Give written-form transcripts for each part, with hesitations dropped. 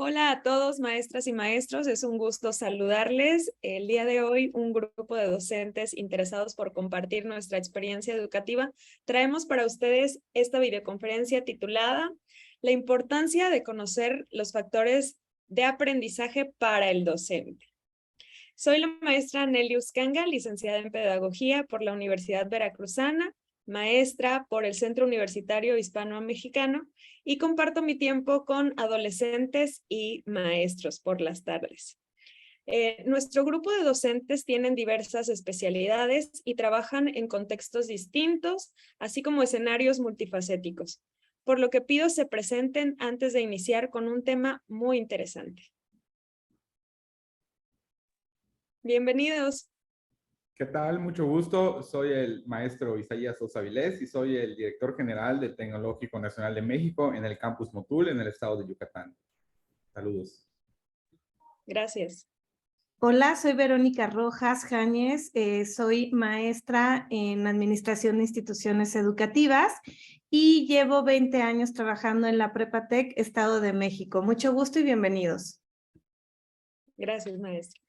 Hola a todos, maestras y maestros. Es un gusto saludarles. El día de hoy, un grupo de docentes interesados por compartir nuestra experiencia educativa, traemos para ustedes esta videoconferencia titulada La importancia de conocer los factores de aprendizaje para el docente. Soy la maestra Nelly Uscanga, licenciada en Pedagogía por la Universidad Veracruzana, maestra por el Centro Universitario Hispano-Mexicano y comparto mi tiempo con adolescentes y maestros por las tardes. Nuestro grupo de docentes tienen diversas especialidades y trabajan en contextos distintos, así como escenarios multifacéticos, por lo que pido se presenten antes de iniciar con un tema muy interesante. Bienvenidos. ¿Qué tal? Mucho gusto. Soy el maestro Isaías Sosa Vilés y soy el director general del Tecnológico Nacional de México en el campus Motul, en el estado de Yucatán. Saludos. Gracias. Hola, soy Verónica Rojas Jáñez, soy maestra en Administración de Instituciones Educativas y llevo 20 años trabajando en la Prepatec, Estado de México. Mucho gusto y bienvenidos. Gracias, maestro.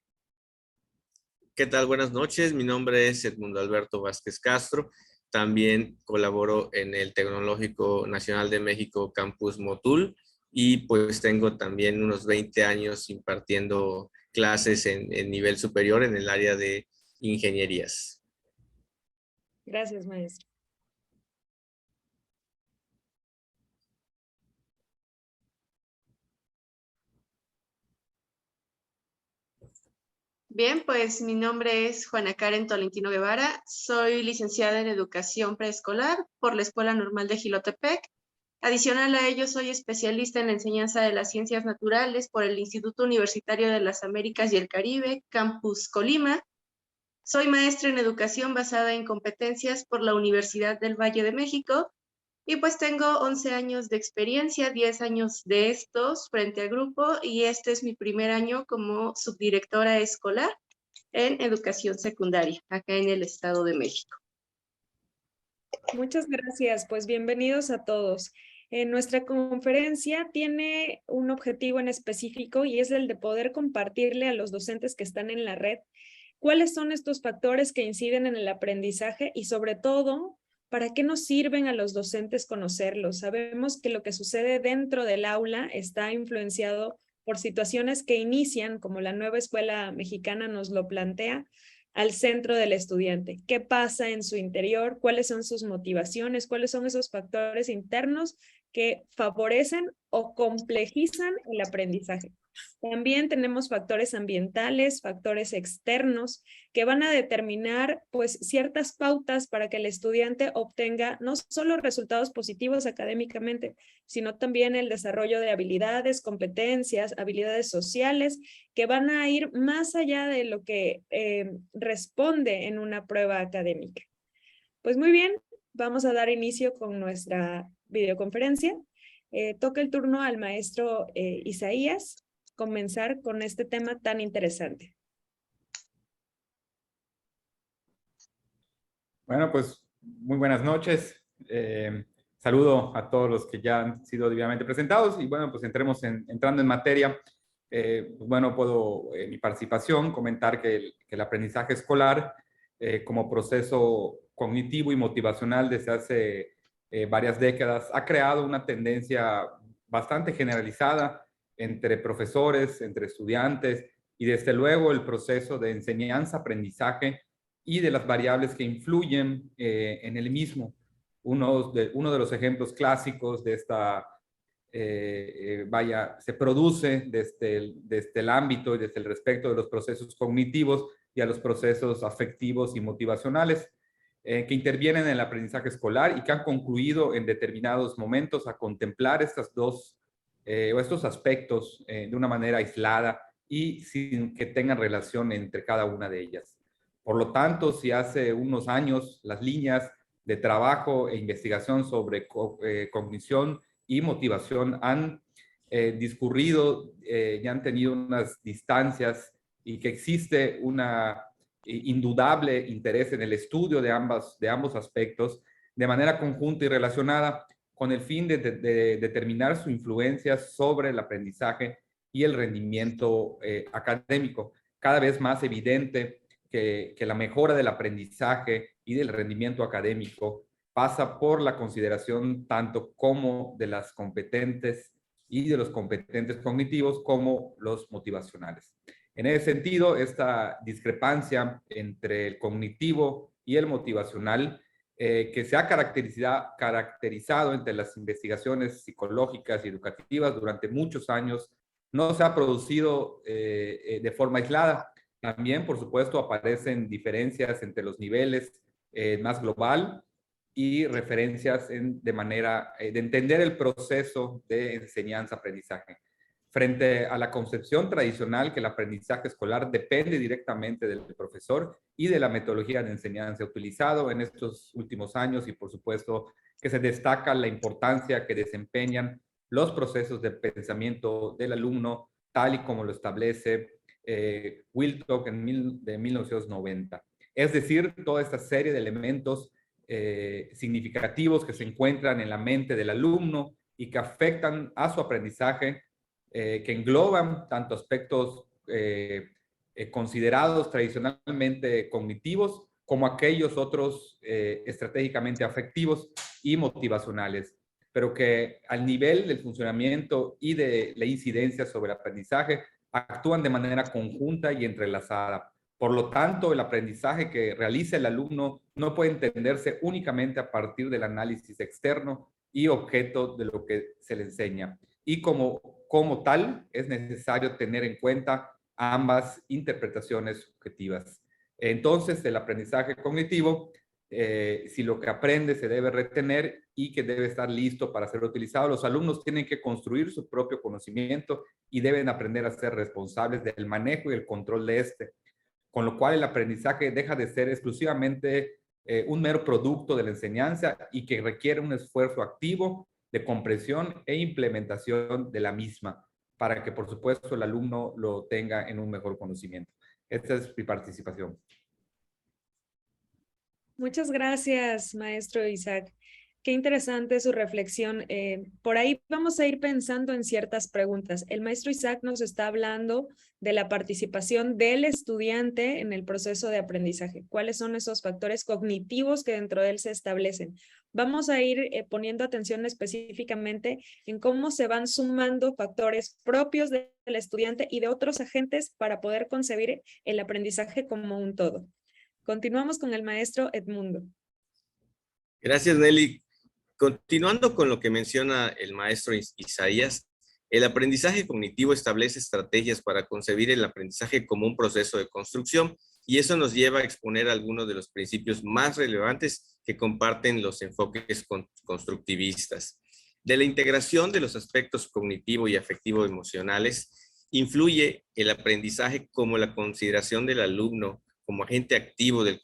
¿Qué tal? Buenas noches. Mi nombre es Edmundo Alberto Vázquez Castro. También colaboro en el Tecnológico Nacional de México Campus Motul y pues tengo también unos 20 años impartiendo clases en nivel superior en el área de ingenierías. Gracias, maestro. Bien, pues mi nombre es Juana Karen Tolentino Guevara, soy licenciada en Educación Preescolar por la Escuela Normal de Jilotepec. Adicional a ello, soy especialista en la enseñanza de las ciencias naturales por el Instituto Universitario de las Américas y el Caribe, Campus Colima. Soy maestra en educación basada en competencias por la Universidad del Valle de México. Y pues tengo 11 años de experiencia, 10 años de estos frente al grupo y este es mi primer año como subdirectora escolar en educación secundaria, acá en el Estado de México. Muchas gracias, pues bienvenidos a todos. Nuestra conferencia tiene un objetivo en específico y es el de poder compartirle a los docentes que están en la red cuáles son estos factores que inciden en el aprendizaje y sobre todo, ¿para qué nos sirven a los docentes conocerlos? Sabemos que lo que sucede dentro del aula está influenciado por situaciones que inician, como la nueva escuela mexicana nos lo plantea, al centro del estudiante. ¿Qué pasa en su interior? ¿Cuáles son sus motivaciones? ¿Cuáles son esos factores internos que favorecen o complejizan el aprendizaje? También tenemos factores ambientales, factores externos, que van a determinar pues ciertas pautas para que el estudiante obtenga no solo resultados positivos académicamente, sino también el desarrollo de habilidades, competencias, habilidades sociales, que van a ir más allá de lo que responde en una prueba académica. Pues muy bien, vamos a dar inicio con nuestra videoconferencia. Toca el turno al maestro Isaías comenzar con este tema tan interesante. Bueno, pues muy buenas noches. Saludo a todos los que ya han sido debidamente presentados y bueno, pues entrando en materia. Pues bueno, puedo en mi participación comentar que el aprendizaje escolar como proceso cognitivo y motivacional desde hace varias décadas ha creado una tendencia bastante generalizada entre profesores, entre estudiantes y desde luego el proceso de enseñanza-aprendizaje y de las variables que influyen en el mismo. Uno de los ejemplos clásicos de esta se produce desde el ámbito y desde el respecto de los procesos cognitivos y a los procesos afectivos y motivacionales que intervienen en el aprendizaje escolar y que han concluido en determinados momentos a contemplar estos aspectos de una manera aislada y sin que tengan relación entre cada una de ellas. Por lo tanto, si hace unos años las líneas de trabajo e investigación sobre cognición y motivación han discurrido y han tenido unas distancias y que existe una indudable interés en el estudio de ambos aspectos de manera conjunta y relacionada con el fin de determinar su influencia sobre el aprendizaje y el rendimiento académico. Cada vez más evidente que la mejora del aprendizaje y del rendimiento académico pasa por la consideración tanto como de las competentes y de los competentes cognitivos como los motivacionales. En ese sentido, esta discrepancia entre el cognitivo y el motivacional que se ha caracterizado entre las investigaciones psicológicas y educativas durante muchos años, no se ha producido de forma aislada. También, por supuesto, aparecen diferencias entre los niveles más global y referencias de manera de entender el proceso de enseñanza-aprendizaje. Frente a la concepción tradicional que el aprendizaje escolar depende directamente del profesor y de la metodología de enseñanza utilizado en estos últimos años, y por supuesto que se destaca la importancia que desempeñan los procesos de pensamiento del alumno, tal y como lo establece Wilcock de 1990. Es decir, toda esta serie de elementos significativos que se encuentran en la mente del alumno y que afectan a su aprendizaje, que engloban tanto aspectos considerados tradicionalmente cognitivos como aquellos otros estratégicamente afectivos y motivacionales, pero que al nivel del funcionamiento y de la incidencia sobre el aprendizaje actúan de manera conjunta y entrelazada. Por lo tanto, el aprendizaje que realiza el alumno no puede entenderse únicamente a partir del análisis externo y objeto de lo que se le enseña. Y como tal, es necesario tener en cuenta ambas interpretaciones subjetivas. Entonces, el aprendizaje cognitivo, si lo que aprende se debe retener y que debe estar listo para ser utilizado, los alumnos tienen que construir su propio conocimiento y deben aprender a ser responsables del manejo y el control de este, con lo cual el aprendizaje deja de ser exclusivamente un mero producto de la enseñanza y que requiere un esfuerzo activo de comprensión e implementación de la misma para que, por supuesto, el alumno lo tenga en un mejor conocimiento. Esta es mi participación. Muchas gracias, maestro Isaac. Qué interesante su reflexión. Por ahí vamos a ir pensando en ciertas preguntas. El maestro Isaac nos está hablando de la participación del estudiante en el proceso de aprendizaje. ¿Cuáles son esos factores cognitivos que dentro de él se establecen? Vamos a ir poniendo atención específicamente en cómo se van sumando factores propios del estudiante y de otros agentes para poder concebir el aprendizaje como un todo. Continuamos con el maestro Edmundo. Gracias, Nelly. Continuando con lo que menciona el maestro Isaías, el aprendizaje cognitivo establece estrategias para concebir el aprendizaje como un proceso de construcción, y eso nos lleva a exponer algunos de los principios más relevantes que comparten los enfoques constructivistas. De la integración de los aspectos cognitivo y afectivo emocionales, influye el aprendizaje como la consideración del alumno como agente activo del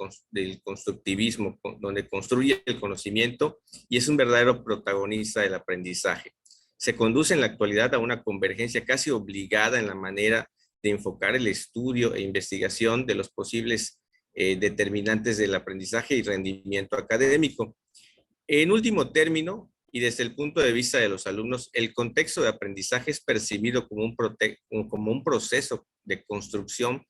constructivismo, donde construye el conocimiento y es un verdadero protagonista del aprendizaje. Se conduce en la actualidad a una convergencia casi obligada en la manera de enfocar el estudio e investigación de los posibles determinantes del aprendizaje y rendimiento académico. En último término, y desde el punto de vista de los alumnos, el contexto de aprendizaje es percibido como un proceso de construcción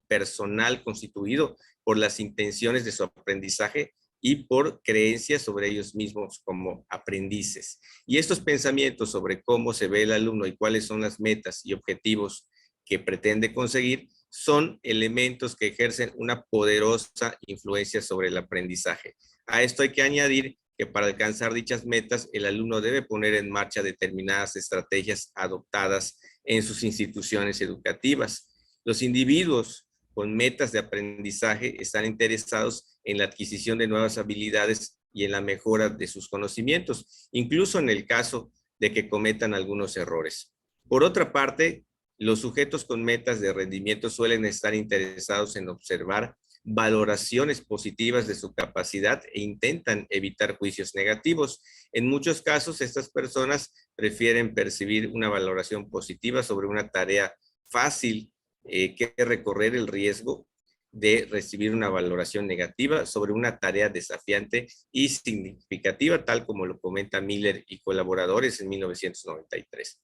personal constituido por las intenciones de su aprendizaje y por creencias sobre ellos mismos como aprendices. Y estos pensamientos sobre cómo se ve el alumno y cuáles son las metas y objetivos que pretende conseguir son elementos que ejercen una poderosa influencia sobre el aprendizaje. A esto hay que añadir que para alcanzar dichas metas, el alumno debe poner en marcha determinadas estrategias adoptadas en sus instituciones educativas. Los individuos con metas de aprendizaje están interesados en la adquisición de nuevas habilidades y en la mejora de sus conocimientos, incluso en el caso de que cometan algunos errores. Por otra parte, los sujetos con metas de rendimiento suelen estar interesados en observar valoraciones positivas de su capacidad e intentan evitar juicios negativos. En muchos casos, estas personas prefieren percibir una valoración positiva sobre una tarea fácil que recorrer el riesgo de recibir una valoración negativa sobre una tarea desafiante y significativa, tal como lo comenta Miller y colaboradores en 1993.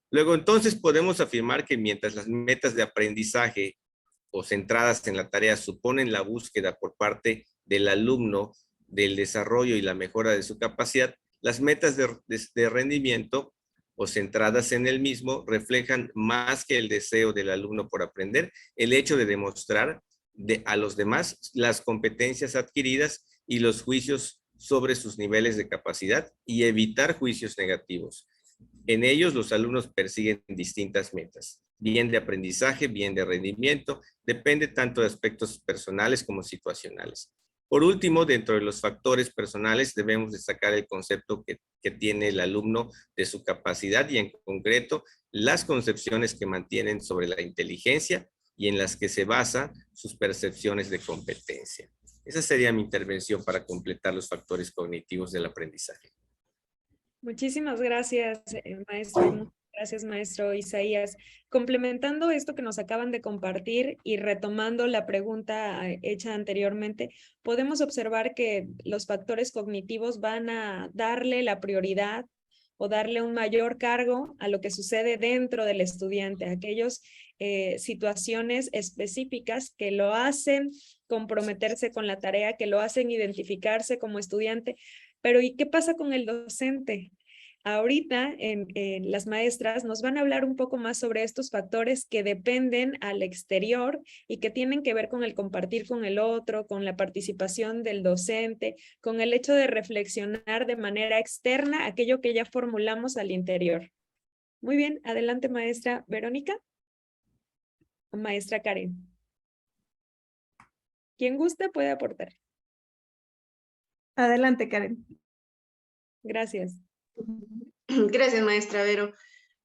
Luego, entonces, podemos afirmar que mientras las metas de aprendizaje o centradas en la tarea suponen la búsqueda por parte del alumno del desarrollo y la mejora de su capacidad, las metas de rendimiento o centradas en el mismo reflejan más que el deseo del alumno por aprender, el hecho de demostrar a los demás las competencias adquiridas y los juicios sobre sus niveles de capacidad y evitar juicios negativos. En ellos, los alumnos persiguen distintas metas, bien de aprendizaje, bien de rendimiento, depende tanto de aspectos personales como situacionales. Por último, dentro de los factores personales debemos destacar el concepto que tiene el alumno de su capacidad y en concreto las concepciones que mantienen sobre la inteligencia y en las que se basan sus percepciones de competencia. Esa sería mi intervención para completar los factores cognitivos del aprendizaje. Muchísimas gracias, maestro. Gracias, maestro Isaías. Complementando esto que nos acaban de compartir y retomando la pregunta hecha anteriormente, podemos observar que los factores cognitivos van a darle la prioridad o darle un mayor cargo a lo que sucede dentro del estudiante, a aquellas situaciones específicas que lo hacen comprometerse con la tarea, que lo hacen identificarse como estudiante. Pero ¿y qué pasa con el docente? Ahorita las maestras nos van a hablar un poco más sobre estos factores que dependen al exterior y que tienen que ver con el compartir con el otro, con la participación del docente, con el hecho de reflexionar de manera externa aquello que ya formulamos al interior. Muy bien, adelante maestra Verónica o maestra Karen. Quien guste puede aportar. Adelante, Karen. Gracias. Gracias, maestra Vero.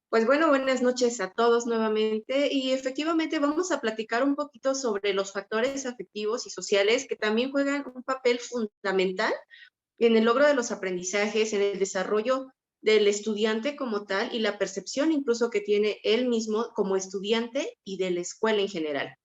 Pues bueno, buenas noches a todos nuevamente y efectivamente vamos a platicar un poquito sobre los factores afectivos y sociales que también juegan un papel fundamental en el logro de los aprendizajes, en el desarrollo del estudiante como tal y la percepción incluso que tiene él mismo como estudiante y de la escuela en general.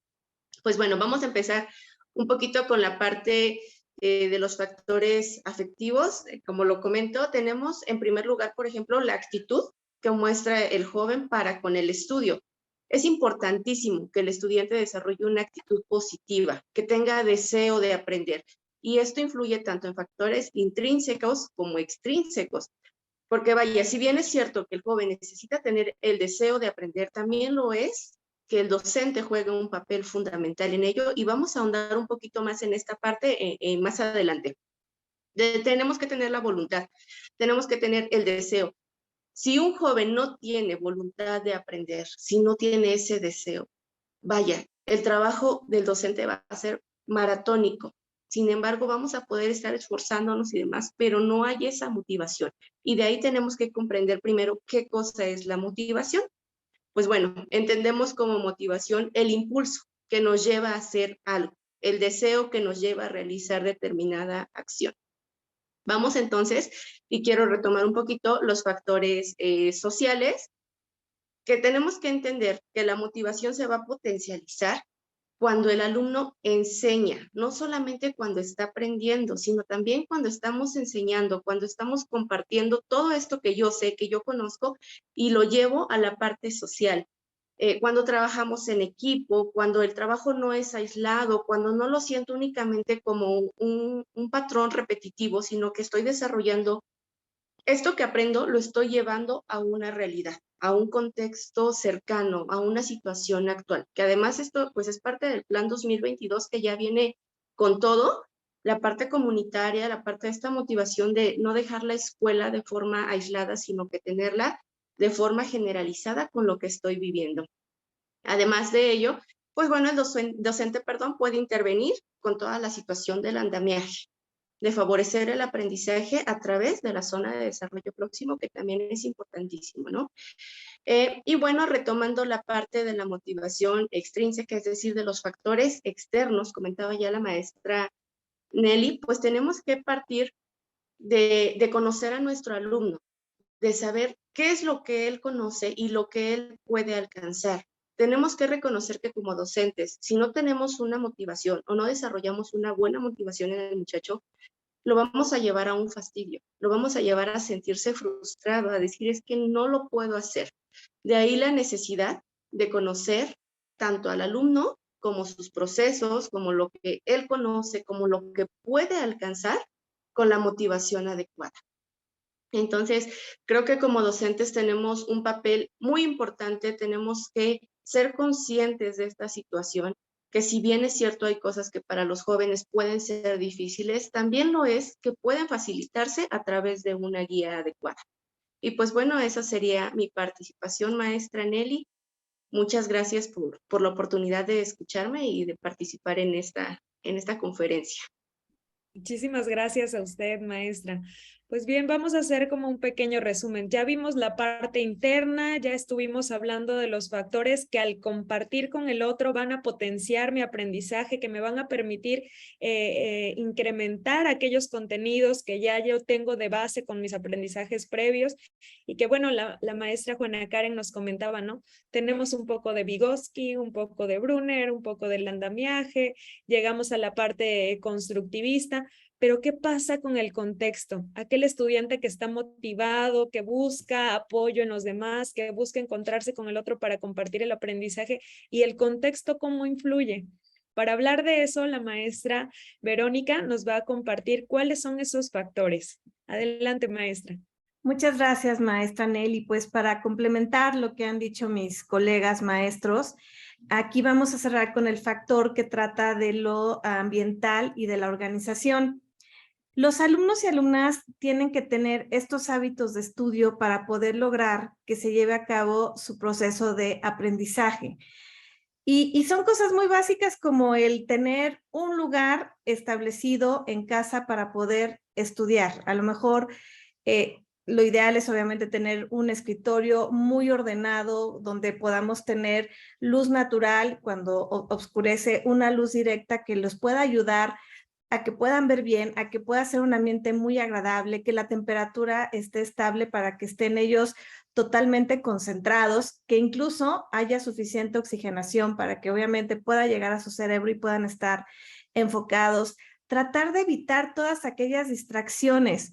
Pues bueno, vamos a empezar un poquito con la parte de los factores afectivos. Como lo comento, tenemos en primer lugar, por ejemplo, la actitud que muestra el joven para con el estudio. Es importantísimo que el estudiante desarrolle una actitud positiva, que tenga deseo de aprender. Y esto influye tanto en factores intrínsecos como extrínsecos. Porque vaya, si bien es cierto que el joven necesita tener el deseo de aprender, también lo es que el docente juegue un papel fundamental en ello y vamos a ahondar un poquito más en esta parte más adelante. Tenemos que tener la voluntad, tenemos que tener el deseo. Si un joven no tiene voluntad de aprender, si no tiene ese deseo, vaya, el trabajo del docente va a ser maratónico. Sin embargo, vamos a poder estar esforzándonos y demás, pero no hay esa motivación. Y de ahí tenemos que comprender primero qué cosa es la motivación. Pues bueno, entendemos como motivación el impulso que nos lleva a hacer algo, el deseo que nos lleva a realizar determinada acción. Vamos entonces, y quiero retomar un poquito los factores sociales, que tenemos que entender que la motivación se va a potencializar cuando el alumno enseña, no solamente cuando está aprendiendo, sino también cuando estamos enseñando, cuando estamos compartiendo todo esto que yo sé, que yo conozco, y lo llevo a la parte social. Cuando trabajamos en equipo, cuando el trabajo no es aislado, cuando no lo siento únicamente como un patrón repetitivo, sino que estoy desarrollando esto que aprendo, lo estoy llevando a una realidad, a un contexto cercano, a una situación actual, que además esto pues es parte del Plan 2022 que ya viene con todo, la parte comunitaria, la parte de esta motivación de no dejar la escuela de forma aislada, sino que tenerla de forma generalizada con lo que estoy viviendo. Además de ello, pues bueno, el docente puede intervenir con toda la situación del andamiaje, de favorecer el aprendizaje a través de la zona de desarrollo próximo, que también es importantísimo, ¿no? Y bueno, retomando la parte de la motivación extrínseca, es decir, de los factores externos, comentaba ya la maestra Nelly, pues tenemos que partir de conocer a nuestro alumno, de saber qué es lo que él conoce y lo que él puede alcanzar. Tenemos que reconocer que como docentes, si no tenemos una motivación o no desarrollamos una buena motivación en el muchacho, lo vamos a llevar a un fastidio, lo vamos a llevar a sentirse frustrado, a decir es que no lo puedo hacer. De ahí la necesidad de conocer tanto al alumno como sus procesos, como lo que él conoce, como lo que puede alcanzar con la motivación adecuada. Entonces, creo que como docentes tenemos un papel muy importante, tenemos que ser conscientes de esta situación, que si bien es cierto hay cosas que para los jóvenes pueden ser difíciles, también lo es que pueden facilitarse a través de una guía adecuada. Y pues bueno, esa sería mi participación, maestra Nelly. Muchas gracias por la oportunidad de escucharme y de participar en esta conferencia. Muchísimas gracias a usted, maestra. Pues bien, vamos a hacer como un pequeño resumen. Ya vimos la parte interna, ya estuvimos hablando de los factores que al compartir con el otro van a potenciar mi aprendizaje, que me van a permitir incrementar aquellos contenidos que ya yo tengo de base con mis aprendizajes previos y que bueno, la maestra Juana Karen nos comentaba, ¿no? Tenemos un poco de Vygotsky, un poco de Brunner, un poco del andamiaje, llegamos a la parte constructivista. Pero ¿qué pasa con el contexto? Aquel estudiante que está motivado, que busca apoyo en los demás, que busca encontrarse con el otro para compartir el aprendizaje, y el contexto, ¿cómo influye? Para hablar de eso, la maestra Verónica nos va a compartir cuáles son esos factores. Adelante, maestra. Muchas gracias, maestra Nelly. Pues para complementar lo que han dicho mis colegas maestros, aquí vamos a cerrar con el factor que trata de lo ambiental y de la organización. Los alumnos y alumnas tienen que tener estos hábitos de estudio para poder lograr que se lleve a cabo su proceso de aprendizaje. Y son cosas muy básicas como el tener un lugar establecido en casa para poder estudiar. A lo mejor lo ideal es obviamente tener un escritorio muy ordenado donde podamos tener luz natural cuando oscurece, una luz directa que los pueda ayudar a que puedan ver bien, a que pueda ser un ambiente muy agradable, que la temperatura esté estable para que estén ellos totalmente concentrados, que incluso haya suficiente oxigenación para que obviamente pueda llegar a su cerebro y puedan estar enfocados. Tratar de evitar todas aquellas distracciones.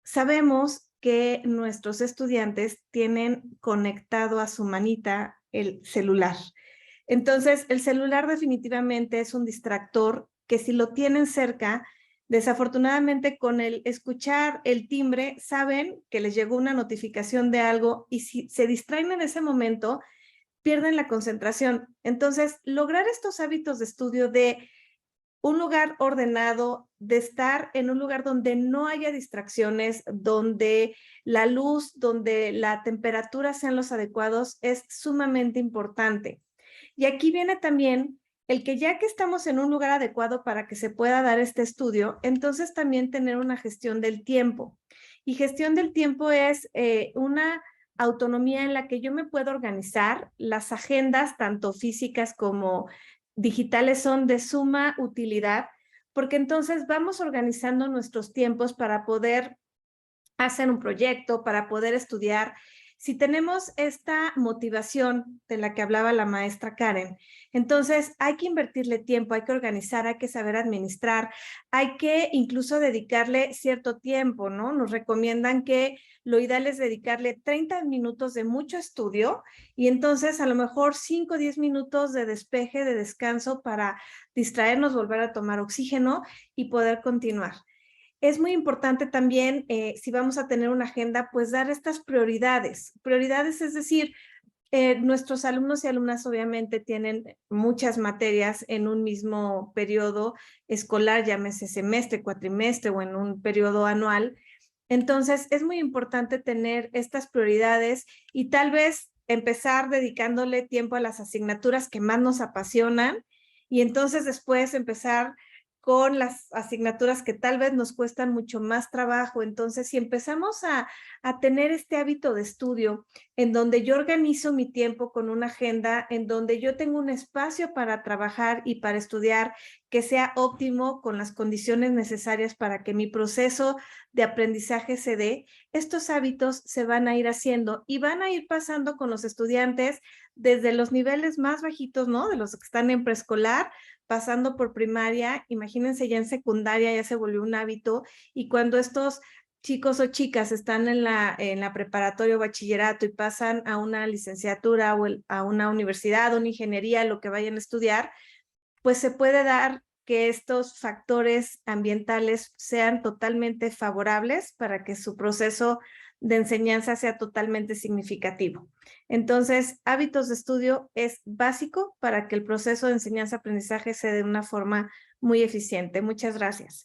Sabemos que nuestros estudiantes tienen conectado a su manita el celular. Entonces, el celular definitivamente es un distractor que si lo tienen cerca, desafortunadamente con el escuchar el timbre, saben que les llegó una notificación de algo y si se distraen en ese momento, pierden la concentración. Entonces, lograr estos hábitos de estudio de un lugar ordenado, de estar en un lugar donde no haya distracciones, donde la luz, donde la temperatura sean los adecuados, es sumamente importante. Y aquí viene también el que ya que estamos en un lugar adecuado para que se pueda dar este estudio, entonces también tener una gestión del tiempo. Y gestión del tiempo es una autonomía en la que yo me puedo organizar. Las agendas, tanto físicas como digitales, son de suma utilidad, porque entonces vamos organizando nuestros tiempos para poder hacer un proyecto, para poder estudiar. Si tenemos esta motivación de la que hablaba la maestra Karen, entonces hay que invertirle tiempo, hay que organizar, hay que saber administrar, hay que incluso dedicarle cierto tiempo, ¿no? Nos recomiendan que lo ideal es dedicarle 30 minutos de mucho estudio y entonces a lo mejor 5 o 10 minutos de despeje, de descanso para distraernos, volver a tomar oxígeno y poder continuar. Es muy importante también, si vamos a tener una agenda, pues dar estas prioridades. Prioridades, es decir, nuestros alumnos y alumnas obviamente tienen muchas materias en un mismo periodo escolar, llámese semestre, cuatrimestre o en un periodo anual. Entonces, es muy importante tener estas prioridades y tal vez empezar dedicándole tiempo a las asignaturas que más nos apasionan y entonces después empezar con las asignaturas que tal vez nos cuestan mucho más trabajo. Entonces, si empezamos a tener este hábito de estudio en donde yo organizo mi tiempo con una agenda, en donde yo tengo un espacio para trabajar y para estudiar que sea óptimo con las condiciones necesarias para que mi proceso de aprendizaje se dé, estos hábitos se van a ir haciendo y van a ir pasando con los estudiantes desde los niveles más bajitos, ¿no? De los que están en preescolar, pasando por primaria, imagínense ya en secundaria ya se volvió un hábito y cuando estos chicos o chicas están en la preparatoria o bachillerato y pasan a una licenciatura o a una universidad, una ingeniería, lo que vayan a estudiar, pues se puede dar que estos factores ambientales sean totalmente favorables para que su proceso de enseñanza sea totalmente significativo. Entonces, hábitos de estudio es básico para que el proceso de enseñanza-aprendizaje se dé de una forma muy eficiente. Muchas gracias.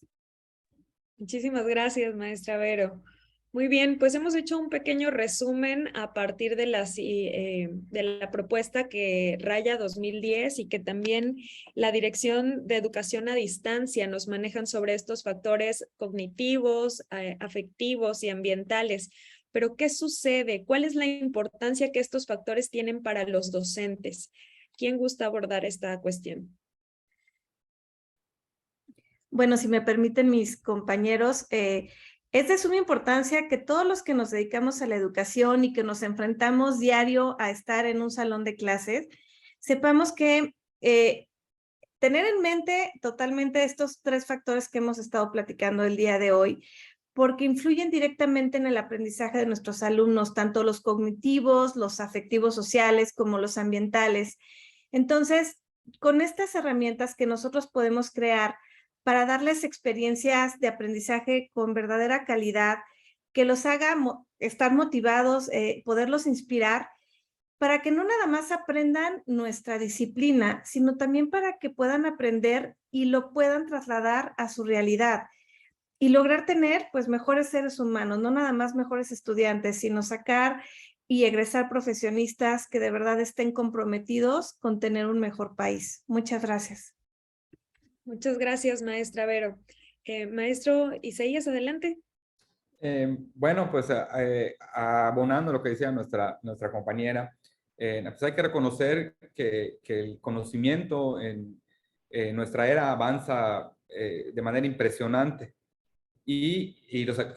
Muchísimas gracias, maestra Vero. Muy bien, pues hemos hecho un pequeño resumen a partir de la propuesta que raya 2010 y que también la Dirección de Educación a Distancia nos manejan sobre estos factores cognitivos, afectivos y ambientales. Pero, ¿qué sucede? ¿Cuál es la importancia que estos factores tienen para los docentes? ¿Quién gusta abordar esta cuestión? Bueno, si me permiten mis compañeros, es de suma importancia que todos los que nos dedicamos a la educación y que nos enfrentamos diario a estar en un salón de clases, sepamos que tener en mente totalmente estos 3 factores que hemos estado platicando el día de hoy, porque influyen directamente en el aprendizaje de nuestros alumnos, tanto los cognitivos, los afectivos sociales, como los ambientales. Entonces, con estas herramientas que nosotros podemos crear para darles experiencias de aprendizaje con verdadera calidad, que los haga estar motivados, poderlos inspirar, para que no nada más aprendan nuestra disciplina, sino también para que puedan aprender y lo puedan trasladar a su realidad y lograr tener pues mejores seres humanos, no nada más mejores estudiantes, sino sacar y egresar profesionistas que de verdad estén comprometidos con tener un mejor país. Muchas gracias. Muchas gracias, maestra Vero. Maestro Isaías, adelante. Bueno, pues abonando lo que decía nuestra compañera, pues hay que reconocer que el conocimiento en nuestra era avanza de manera impresionante que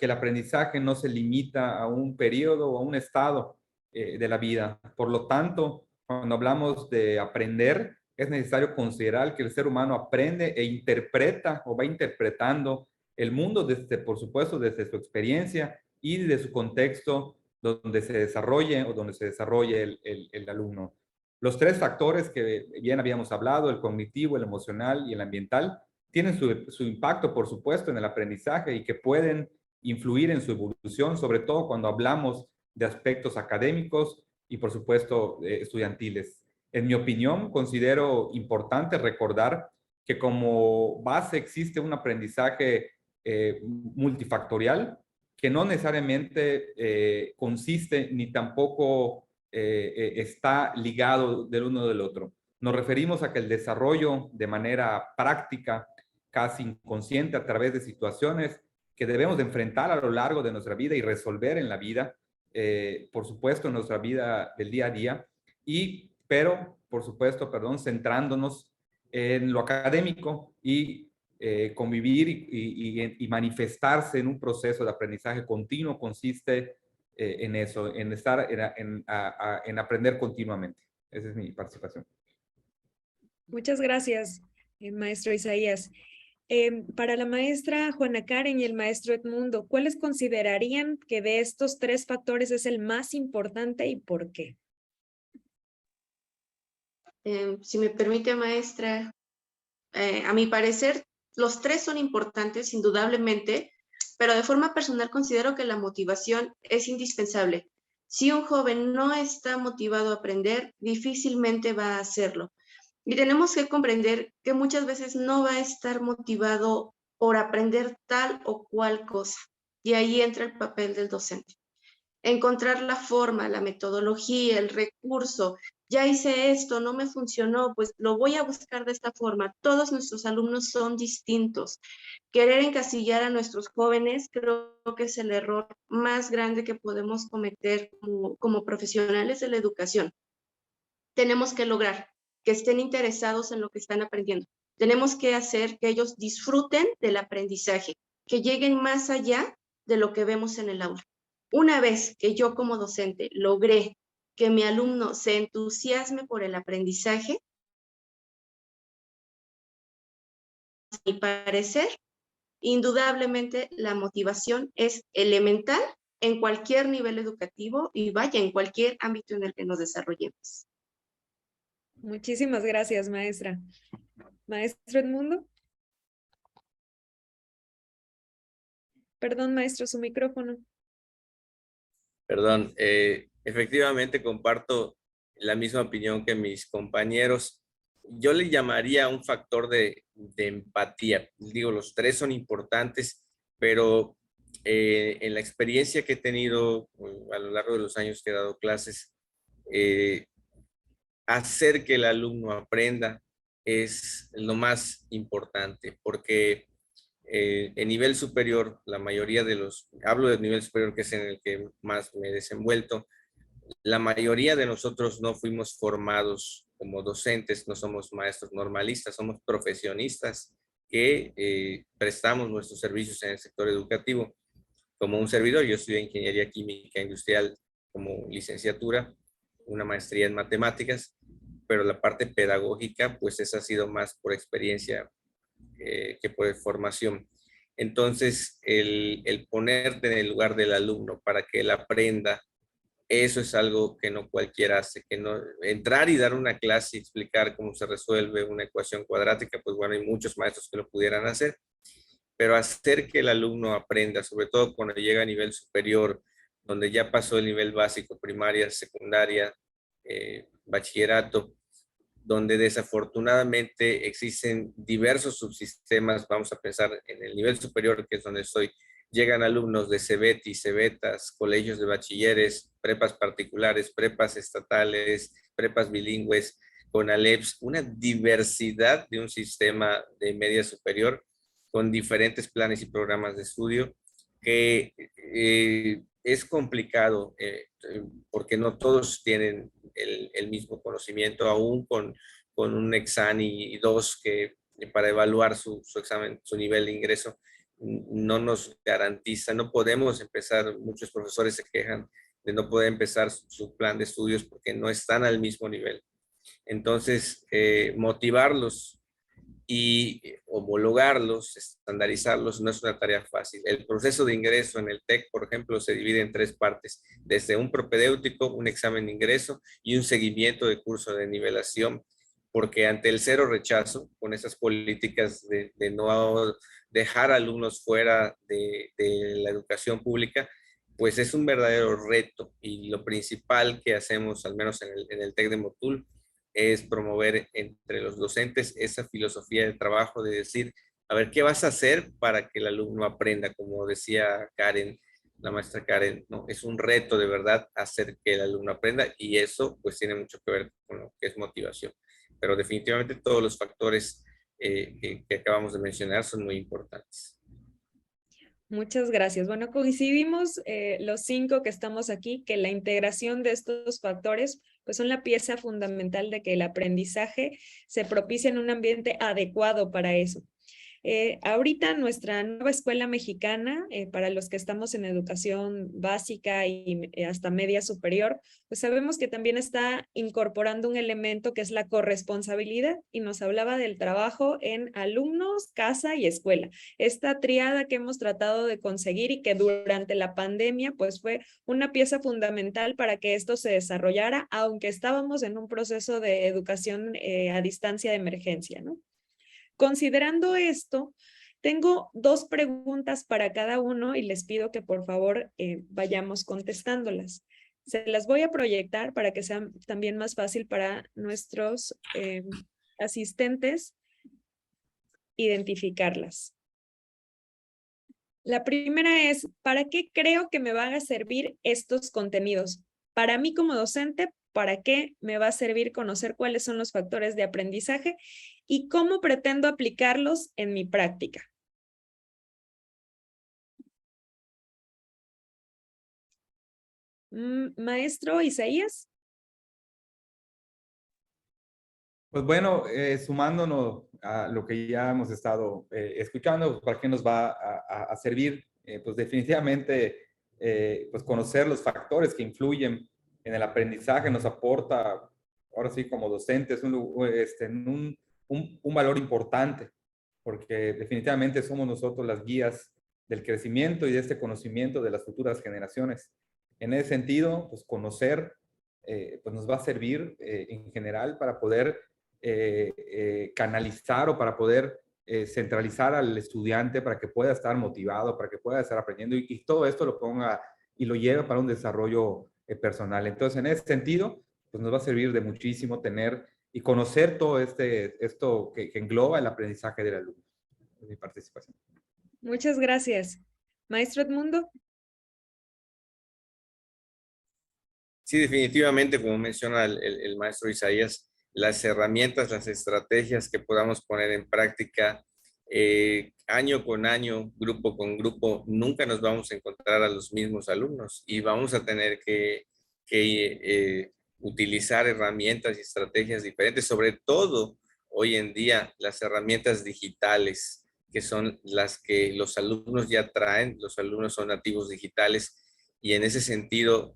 el aprendizaje no se limita a un periodo o a un estado de la vida. Por lo tanto, cuando hablamos de aprender, es necesario considerar que el ser humano aprende e interpreta o va interpretando el mundo desde, por supuesto, desde su experiencia y desde su contexto donde se desarrolle o donde se desarrolle el alumno. Los 3 factores que bien habíamos hablado, el cognitivo, el emocional y el ambiental, tienen su impacto, por supuesto, en el aprendizaje y que pueden influir en su evolución, sobre todo cuando hablamos de aspectos académicos y, por supuesto, estudiantiles. En mi opinión, considero importante recordar que como base existe un aprendizaje multifactorial que no necesariamente consiste ni tampoco está ligado del uno del otro. Nos referimos a que el desarrollo de manera práctica, casi inconsciente, a través de situaciones que debemos de enfrentar a lo largo de nuestra vida y resolver en la vida, por supuesto, en nuestra vida del día a día, pero, por supuesto, centrándonos en lo académico y convivir y manifestarse en un proceso de aprendizaje continuo consiste en eso, en estar, en aprender continuamente. Esa es mi participación. Muchas gracias, maestro Isaías. Para la maestra Juana Karen y el maestro Edmundo, ¿cuáles considerarían que de estos 3 factores es el más importante y por qué? Si me permite, maestra, a mi parecer, los 3 son importantes, indudablemente, pero de forma personal considero que la motivación es indispensable. Si un joven no está motivado a aprender, difícilmente va a hacerlo. Y tenemos que comprender que muchas veces no va a estar motivado por aprender tal o cual cosa. Y ahí entra el papel del docente. Encontrar la forma, la metodología, el recurso. Ya hice esto, no me funcionó, pues lo voy a buscar de esta forma. Todos nuestros alumnos son distintos. Querer encasillar a nuestros jóvenes creo que es el error más grande que podemos cometer como profesionales de la educación. Tenemos que lograr que estén interesados en lo que están aprendiendo. Tenemos que hacer que ellos disfruten del aprendizaje, que lleguen más allá de lo que vemos en el aula. Una vez que yo como docente logré que mi alumno se entusiasme por el aprendizaje, a mi parecer, Indudablemente la motivación es elemental en cualquier nivel educativo y vaya, en cualquier ámbito en el que nos desarrollemos. Muchísimas gracias, maestra. Maestro Edmundo. Perdón, maestro, su micrófono. Perdón, efectivamente comparto la misma opinión que mis compañeros. Yo le llamaría un factor de empatía. Digo, los tres son importantes, pero en la experiencia que he tenido a lo largo de los años que he dado clases, hacer que el alumno aprenda es lo más importante, porque en nivel superior, la mayoría de los, hablo del nivel superior que es en el que más me he desenvuelto, la mayoría de nosotros no fuimos formados como docentes, no somos maestros normalistas, somos profesionistas que prestamos nuestros servicios en el sector educativo. Como un servidor, yo estudié Ingeniería Química Industrial como licenciatura, una maestría en matemáticas, pero la parte pedagógica, pues esa ha sido más por experiencia que por formación. Entonces, el ponerte en el lugar del alumno para que él aprenda, eso es algo que no cualquiera hace, que no entrar y dar una clase y explicar cómo se resuelve una ecuación cuadrática, pues bueno, hay muchos maestros que lo pudieran hacer, pero hacer que el alumno aprenda, sobre todo cuando llega a nivel superior, donde ya pasó el nivel básico, primaria, secundaria, bachillerato, donde desafortunadamente existen diversos subsistemas, vamos a pensar en el nivel superior, que es donde estoy, llegan alumnos de CEBETI, CEBETAS, colegios de bachilleres, prepas particulares, prepas estatales, prepas bilingües, con ALEPS, una diversidad de un sistema de media superior con diferentes planes y programas de estudio que es complicado porque no todos tienen el mismo conocimiento, aún con un examen y dos que para evaluar su examen, su nivel de ingreso, no nos garantiza, no podemos empezar, muchos profesores se quejan de no poder empezar su plan de estudios porque no están al mismo nivel. Entonces, motivarlos y homologarlos, estandarizarlos, no es una tarea fácil. El proceso de ingreso en el TEC, por ejemplo, se divide en tres partes, desde un propedéutico, un examen de ingreso y un seguimiento de curso de nivelación, porque ante el cero rechazo, con esas políticas de no dejar alumnos fuera de la educación pública, pues es un verdadero reto y lo principal que hacemos, al menos en el TEC de Motul, es promover entre los docentes esa filosofía de trabajo de decir, a ver, ¿qué vas a hacer para que el alumno aprenda? Como decía Karen, la maestra Karen, ¿no? Es un reto de verdad hacer que el alumno aprenda y eso pues tiene mucho que ver con lo que es motivación. Pero definitivamente todos los factores que acabamos de mencionar son muy importantes. Muchas gracias. Bueno, coincidimos los 5 que estamos aquí, que la integración de estos factores pues son la pieza fundamental de que el aprendizaje se propicie en un ambiente adecuado para eso. Ahorita nuestra nueva escuela mexicana, para los que estamos en educación básica y hasta media superior, pues sabemos que también está incorporando un elemento que es la corresponsabilidad y nos hablaba del trabajo en alumnos, casa y escuela. Esta triada que hemos tratado de conseguir y que durante la pandemia pues fue una pieza fundamental para que esto se desarrollara, aunque estábamos en un proceso de educación a distancia de emergencia, ¿no? Considerando esto, tengo 2 preguntas para cada uno y les pido que por favor vayamos contestándolas. Se las voy a proyectar para que sea también más fácil para nuestros asistentes identificarlas. La primera es, ¿para qué creo que me van a servir estos contenidos? Para mí como docente, ¿para qué me va a servir conocer cuáles son los factores de aprendizaje y cómo pretendo aplicarlos en mi práctica? Maestro Isaías. Pues bueno, sumándonos a lo que ya hemos estado escuchando, ¿para qué nos va a servir? Pues definitivamente, pues conocer los factores que influyen en el aprendizaje nos aporta, ahora sí como docentes, un valor importante. porque definitivamente somos nosotros las guías del crecimiento y de este conocimiento de las futuras generaciones. En ese sentido, pues conocer pues nos va a servir en general para poder canalizar o para poder centralizar al estudiante para que pueda estar motivado, para que pueda estar aprendiendo y todo esto lo ponga y lo lleve para un desarrollo personal. Entonces, en ese sentido, pues nos va a servir de muchísimo tener y conocer todo esto que engloba el aprendizaje del alumno. Es mi participación. Muchas gracias. Maestro Edmundo. Sí, definitivamente, como menciona el maestro Isaías, las herramientas, las estrategias que podamos poner en práctica año con año, grupo con grupo, nunca nos vamos a encontrar a los mismos alumnos y vamos a tener que utilizar herramientas y estrategias diferentes, sobre todo hoy en día las herramientas digitales, que son las que los alumnos ya traen, los alumnos son nativos digitales y en ese sentido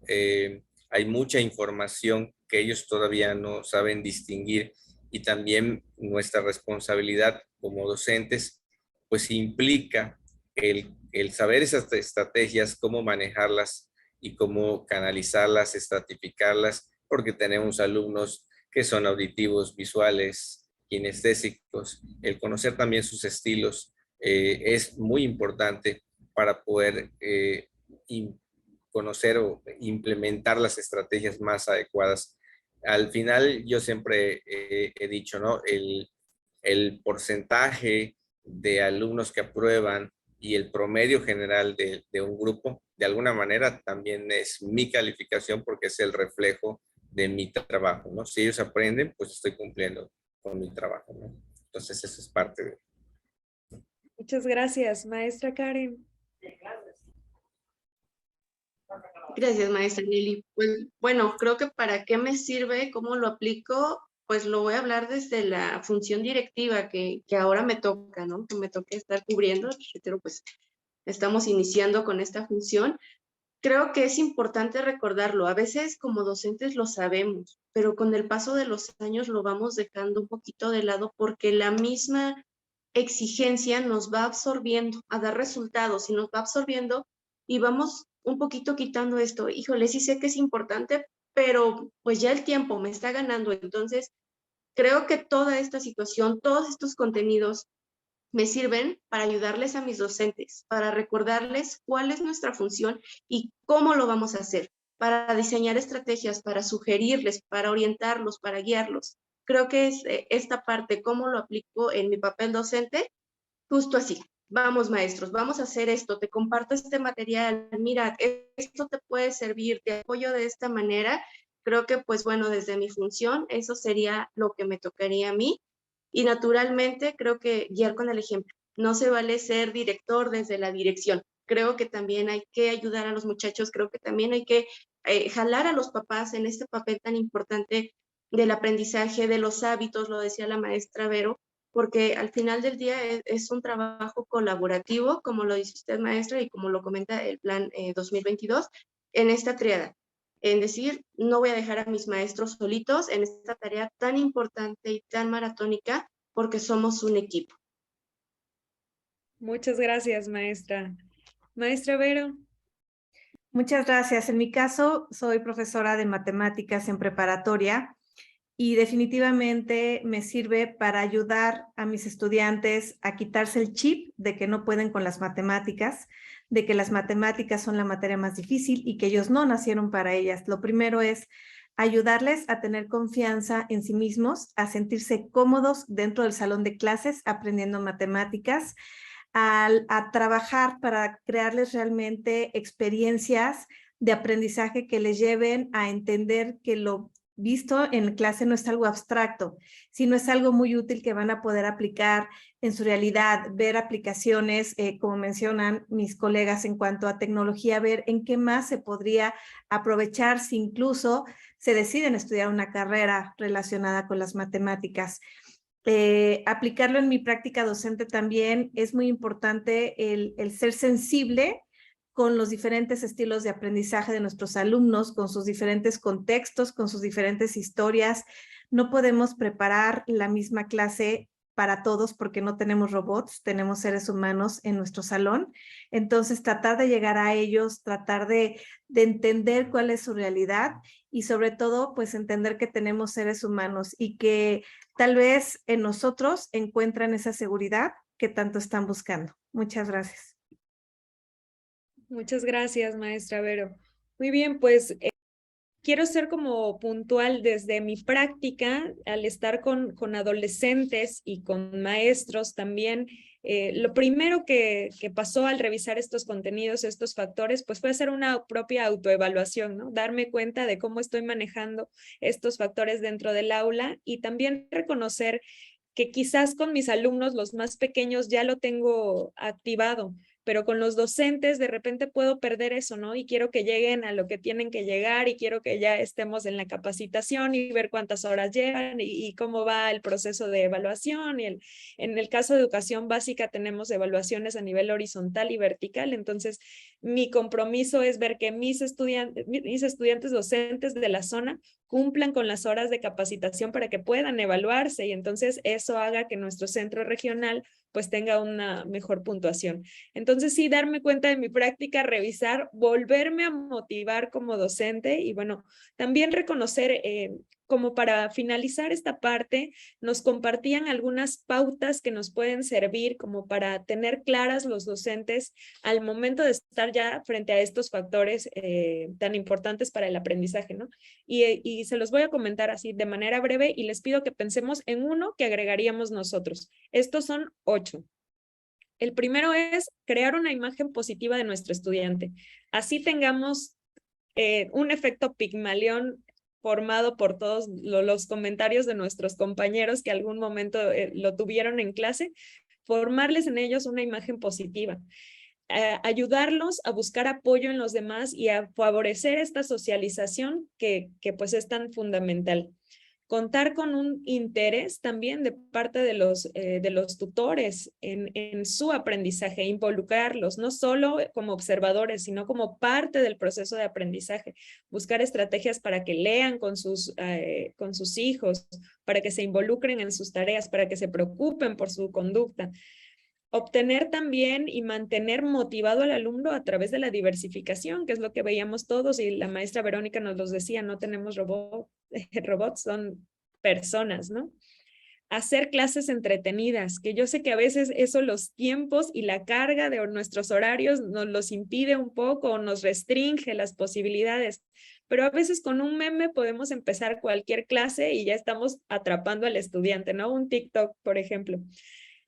hay mucha información que ellos todavía no saben distinguir y también nuestra responsabilidad como docentes pues implica el saber esas estrategias, cómo manejarlas y cómo canalizarlas, estratificarlas, porque tenemos alumnos que son auditivos, visuales, kinestésicos. El conocer también sus estilos es muy importante para poder conocer o implementar las estrategias más adecuadas. Al final, yo siempre he dicho, ¿no? El porcentaje de alumnos que aprueban y el promedio general de un grupo, de alguna manera también es mi calificación porque es el reflejo de mi trabajo, ¿no? Si ellos aprenden, pues estoy cumpliendo con mi trabajo, ¿no? Entonces, eso es parte de... Muchas gracias, maestra Karen. Gracias, maestra Lili. Pues bueno, creo que para qué me sirve, cómo lo aplico, pues lo voy a hablar desde la función directiva que ahora me toca, ¿no? Que me toca estar cubriendo, pero pues estamos iniciando con esta función. Creo que es importante recordarlo. A veces como docentes lo sabemos, pero con el paso de los años lo vamos dejando un poquito de lado porque la misma exigencia nos va absorbiendo a dar resultados y nos va absorbiendo y vamos un poquito quitando esto. Híjole, sí sé que es importante, pero pues ya el tiempo me está ganando. Entonces, creo que toda esta situación, todos estos contenidos me sirven para ayudarles a mis docentes, para recordarles cuál es nuestra función y cómo lo vamos a hacer, para diseñar estrategias, para sugerirles, para orientarlos, para guiarlos. Creo que es esta parte, cómo lo aplico en mi papel docente, justo así. Vamos, maestros, vamos a hacer esto, te comparto este material, mira, esto te puede servir, te apoyo de esta manera. Creo que, pues bueno, desde mi función, eso sería lo que me tocaría a mí. Y naturalmente creo que guiar con el ejemplo. No se vale ser director desde la dirección. Creo que también hay que ayudar a los muchachos, creo que también hay que jalar a los papás en este papel tan importante del aprendizaje, de los hábitos, lo decía la maestra Vero, porque al final del día es un trabajo colaborativo, como lo dice usted, maestra, y como lo comenta el plan 2022, en esta triada. En decir, no voy a dejar a mis maestros solitos en esta tarea tan importante y tan maratónica, porque somos un equipo. Muchas gracias, maestra. Maestra Vero. Muchas gracias. En mi caso, soy profesora de matemáticas en preparatoria y definitivamente me sirve para ayudar a mis estudiantes a quitarse el chip de que no pueden con las matemáticas, de que las matemáticas son la materia más difícil y que ellos no nacieron para ellas. Lo primero es ayudarles a tener confianza en sí mismos, a sentirse cómodos dentro del salón de clases aprendiendo matemáticas, a trabajar para crearles realmente experiencias de aprendizaje que les lleven a entender que lo visto en clase no es algo abstracto, sino es algo muy útil que van a poder aplicar en su realidad, ver aplicaciones, como mencionan mis colegas en cuanto a tecnología, ver en qué más se podría aprovechar si incluso se deciden estudiar una carrera relacionada con las matemáticas. Aplicarlo en mi práctica docente también es muy importante el ser sensible con los diferentes estilos de aprendizaje de nuestros alumnos, con sus diferentes contextos, con sus diferentes historias. No podemos preparar la misma clase para todos porque no tenemos robots, tenemos seres humanos en nuestro salón. Entonces, tratar de llegar a ellos, tratar de entender cuál es su realidad y sobre todo, pues entender que tenemos seres humanos y que tal vez en nosotros encuentran esa seguridad que tanto están buscando. Muchas gracias. Muchas gracias, maestra Vero. Muy bien, pues quiero ser como puntual desde mi práctica, al estar con adolescentes y con maestros también. Lo primero que pasó al revisar estos contenidos, estos factores, pues fue hacer una propia autoevaluación, ¿no? Darme cuenta de cómo estoy manejando estos factores dentro del aula y también reconocer que quizás con mis alumnos, los más pequeños, ya lo tengo activado, pero con los docentes de repente puedo perder eso, ¿no? Y quiero que lleguen a lo que tienen que llegar y quiero que ya estemos en la capacitación y ver cuántas horas llevan y cómo va el proceso de evaluación. Y en el caso de educación básica tenemos evaluaciones a nivel horizontal y vertical, entonces mi compromiso es ver que mis estudiantes docentes de la zona cumplan con las horas de capacitación para que puedan evaluarse y entonces eso haga que nuestro centro regional pues tenga una mejor puntuación. Entonces sí, darme cuenta de mi práctica, revisar, volverme a motivar como docente y bueno, también reconocer, como para finalizar esta parte, nos compartían algunas pautas que nos pueden servir como para tener claras los docentes al momento de estar ya frente a estos factores tan importantes para el aprendizaje, ¿no? Y se los voy a comentar así de manera breve y les pido que pensemos en uno que agregaríamos nosotros. Estos son 8. El primero es crear una imagen positiva de nuestro estudiante. Así tengamos un efecto Pigmalión formado por todos los comentarios de nuestros compañeros que algún momento lo tuvieron en clase, formarles en ellos una imagen positiva. Ayudarlos a buscar apoyo en los demás y a favorecer esta socialización que pues es tan fundamental. Contar con un interés también de parte de los tutores en su aprendizaje, involucrarlos, no solo como observadores, sino como parte del proceso de aprendizaje. Buscar estrategias para que lean con sus hijos, para que se involucren en sus tareas, para que se preocupen por su conducta. Obtener también y mantener motivado al alumno a través de la diversificación, que es lo que veíamos todos y la maestra Verónica nos los decía, no tenemos robots, son personas, ¿no? Hacer clases entretenidas, que yo sé que a veces eso los tiempos y la carga de nuestros horarios nos los impide un poco o nos restringe las posibilidades, pero a veces con un meme podemos empezar cualquier clase y ya estamos atrapando al estudiante, ¿no? Un TikTok, por ejemplo.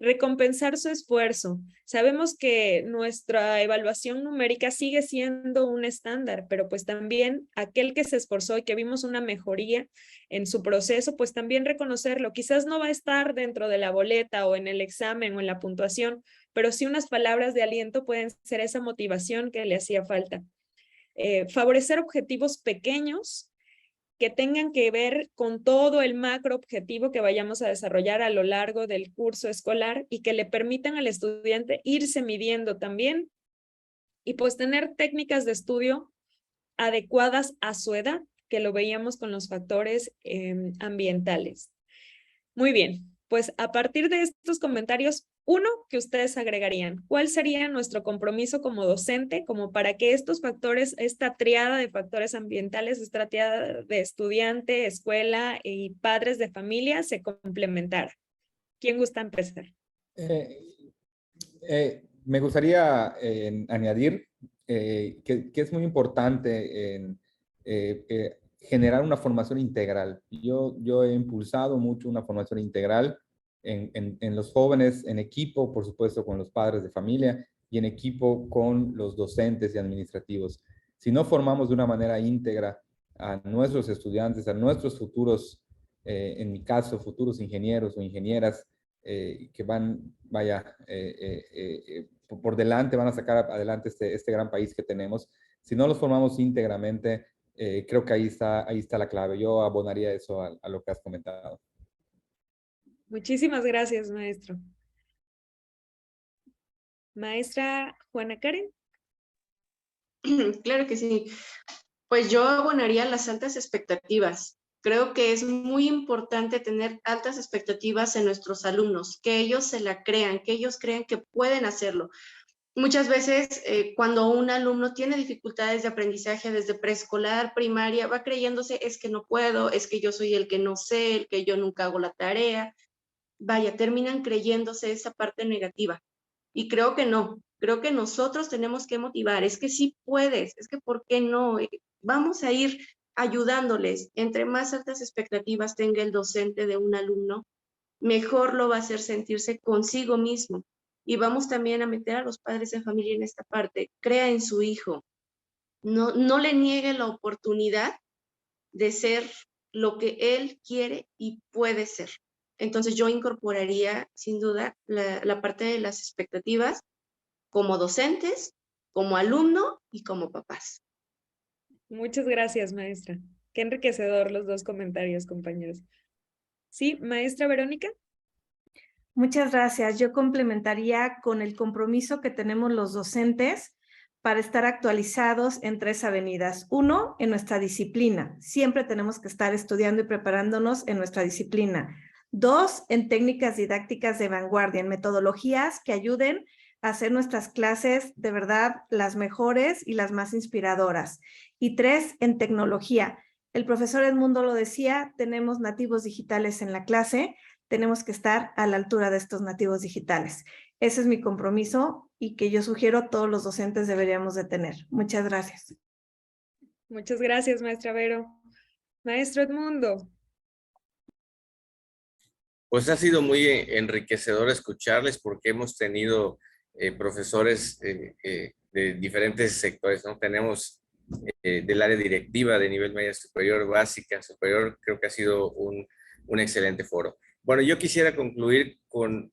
Recompensar su esfuerzo. Sabemos que nuestra evaluación numérica sigue siendo un estándar, pero pues también aquel que se esforzó y que vimos una mejoría en su proceso, pues también reconocerlo. Quizás no va a estar dentro de la boleta o en el examen o en la puntuación, pero sí unas palabras de aliento pueden ser esa motivación que le hacía falta. Favorecer objetivos pequeños que tengan que ver con todo el macro objetivo que vayamos a desarrollar a lo largo del curso escolar y que le permitan al estudiante irse midiendo también y pues tener técnicas de estudio adecuadas a su edad, que lo veíamos con los factores ambientales. Muy bien, pues a partir de estos comentarios, uno que ustedes agregarían, ¿cuál sería nuestro compromiso como docente, como para que estos factores, esta triada de factores ambientales, esta triada de estudiante, escuela y padres de familia se complementara? ¿Quién gusta empezar? Me gustaría añadir que es muy importante generar una formación integral. Yo he impulsado mucho una formación integral en los jóvenes, en equipo, por supuesto, con los padres de familia y en equipo con los docentes y administrativos. Si no formamos de una manera íntegra a nuestros estudiantes, a nuestros futuros, en mi caso, futuros ingenieros o ingenieras, que por delante, van a sacar adelante este gran país que tenemos. Si no los formamos íntegramente, creo que ahí está la clave. Yo abonaría eso a lo que has comentado. Muchísimas gracias, maestro. Maestra Juana Karen. Claro que sí. Pues yo abonaría las altas expectativas. Creo que es muy importante tener altas expectativas en nuestros alumnos, que ellos se la crean, que ellos crean que pueden hacerlo. Muchas veces cuando un alumno tiene dificultades de aprendizaje desde preescolar, primaria, va creyéndose es que no puedo, es que yo soy el que no sé, el que yo nunca hago la tarea. Vaya, terminan creyéndose esa parte negativa. Y creo que no, creo que nosotros tenemos que motivar, es que sí puedes, es que ¿por qué no? Vamos a ir ayudándoles. Entre más altas expectativas tenga el docente de un alumno, mejor lo va a hacer sentirse consigo mismo. Y vamos también a meter a los padres de familia en esta parte. Crea en su hijo. No le niegue la oportunidad de ser lo que él quiere y puede ser. Entonces yo incorporaría sin duda la parte de las expectativas como docentes, como alumno y como papás. Muchas gracias, maestra. Qué enriquecedor los dos comentarios, compañeros. Sí, maestra Verónica. Muchas gracias. Yo complementaría con el compromiso que tenemos los docentes para estar actualizados en 3 avenidas. 1, en nuestra disciplina. Siempre tenemos que estar estudiando y preparándonos en nuestra disciplina. 2, en técnicas didácticas de vanguardia, en metodologías que ayuden a hacer nuestras clases de verdad las mejores y las más inspiradoras. Y 3, en tecnología. El profesor Edmundo lo decía, tenemos nativos digitales en la clase, tenemos que estar a la altura de estos nativos digitales. Ese es mi compromiso y que yo sugiero todos los docentes deberíamos de tener. Muchas gracias. Muchas gracias, maestra Vero. Maestro Edmundo. Pues ha sido muy enriquecedor escucharles porque hemos tenido profesores de diferentes sectores, ¿no? Tenemos del área directiva de nivel media superior, básica, superior, creo que ha sido un excelente foro. Bueno, yo quisiera concluir con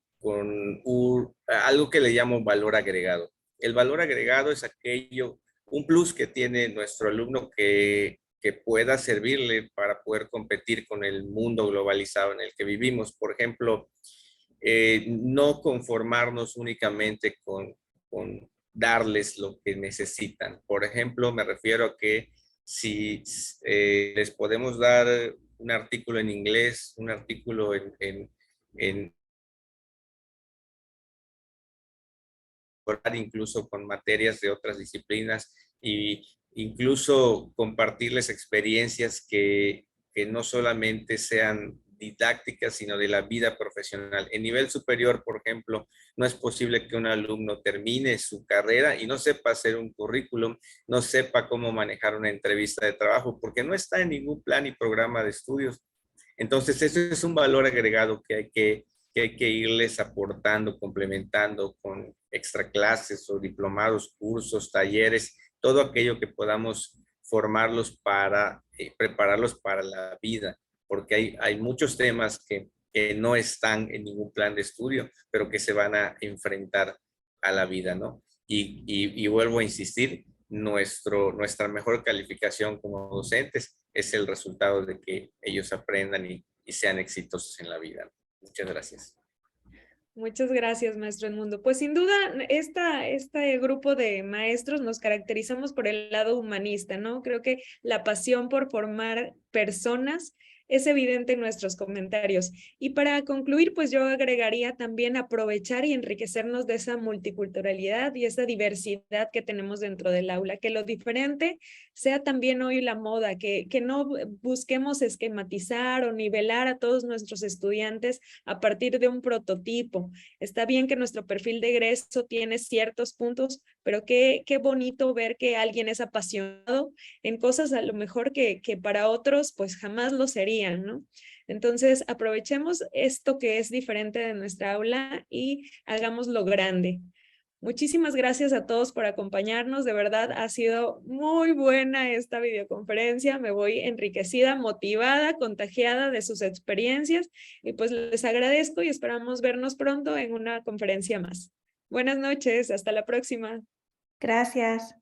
algo que le llamo valor agregado. El valor agregado es aquello, un plus que tiene nuestro alumno que pueda servirle para poder competir con el mundo globalizado en el que vivimos. Por ejemplo, no conformarnos únicamente con darles lo que necesitan. Por ejemplo, me refiero a que si les podemos dar un artículo en inglés, un artículo incluso con materias de otras disciplinas y incluso compartirles experiencias que no solamente sean didácticas, sino de la vida profesional. En nivel superior, por ejemplo, no es posible que un alumno termine su carrera y no sepa hacer un currículum, no sepa cómo manejar una entrevista de trabajo, porque no está en ningún plan y programa de estudios. Entonces, eso es un valor agregado que hay que irles aportando, complementando con extra clases o diplomados, cursos, talleres, todo aquello que podamos formarlos para prepararlos para la vida, porque hay muchos temas que no están en ningún plan de estudio, pero que se van a enfrentar a la vida, ¿no? Y vuelvo a insistir, nuestra mejor calificación como docentes es el resultado de que ellos aprendan y sean exitosos en la vida. Muchas gracias. Muchas gracias, maestro Edmundo. Pues sin duda, este grupo de maestros nos caracterizamos por el lado humanista, ¿no? Creo que la pasión por formar personas es evidente en nuestros comentarios. Y para concluir, pues yo agregaría también aprovechar y enriquecernos de esa multiculturalidad y esa diversidad que tenemos dentro del aula, que lo diferente sea también hoy la moda, que no busquemos esquematizar o nivelar a todos nuestros estudiantes a partir de un prototipo. Está bien que nuestro perfil de egreso tiene ciertos puntos, pero qué bonito ver que alguien es apasionado en cosas a lo mejor que para otros pues jamás lo serían, ¿no? Entonces aprovechemos esto que es diferente de nuestra aula y hagámoslo grande. Muchísimas gracias a todos por acompañarnos. De verdad, ha sido muy buena esta videoconferencia. Me voy enriquecida, motivada, contagiada de sus experiencias y pues les agradezco y esperamos vernos pronto en una conferencia más. Buenas noches, hasta la próxima. Gracias.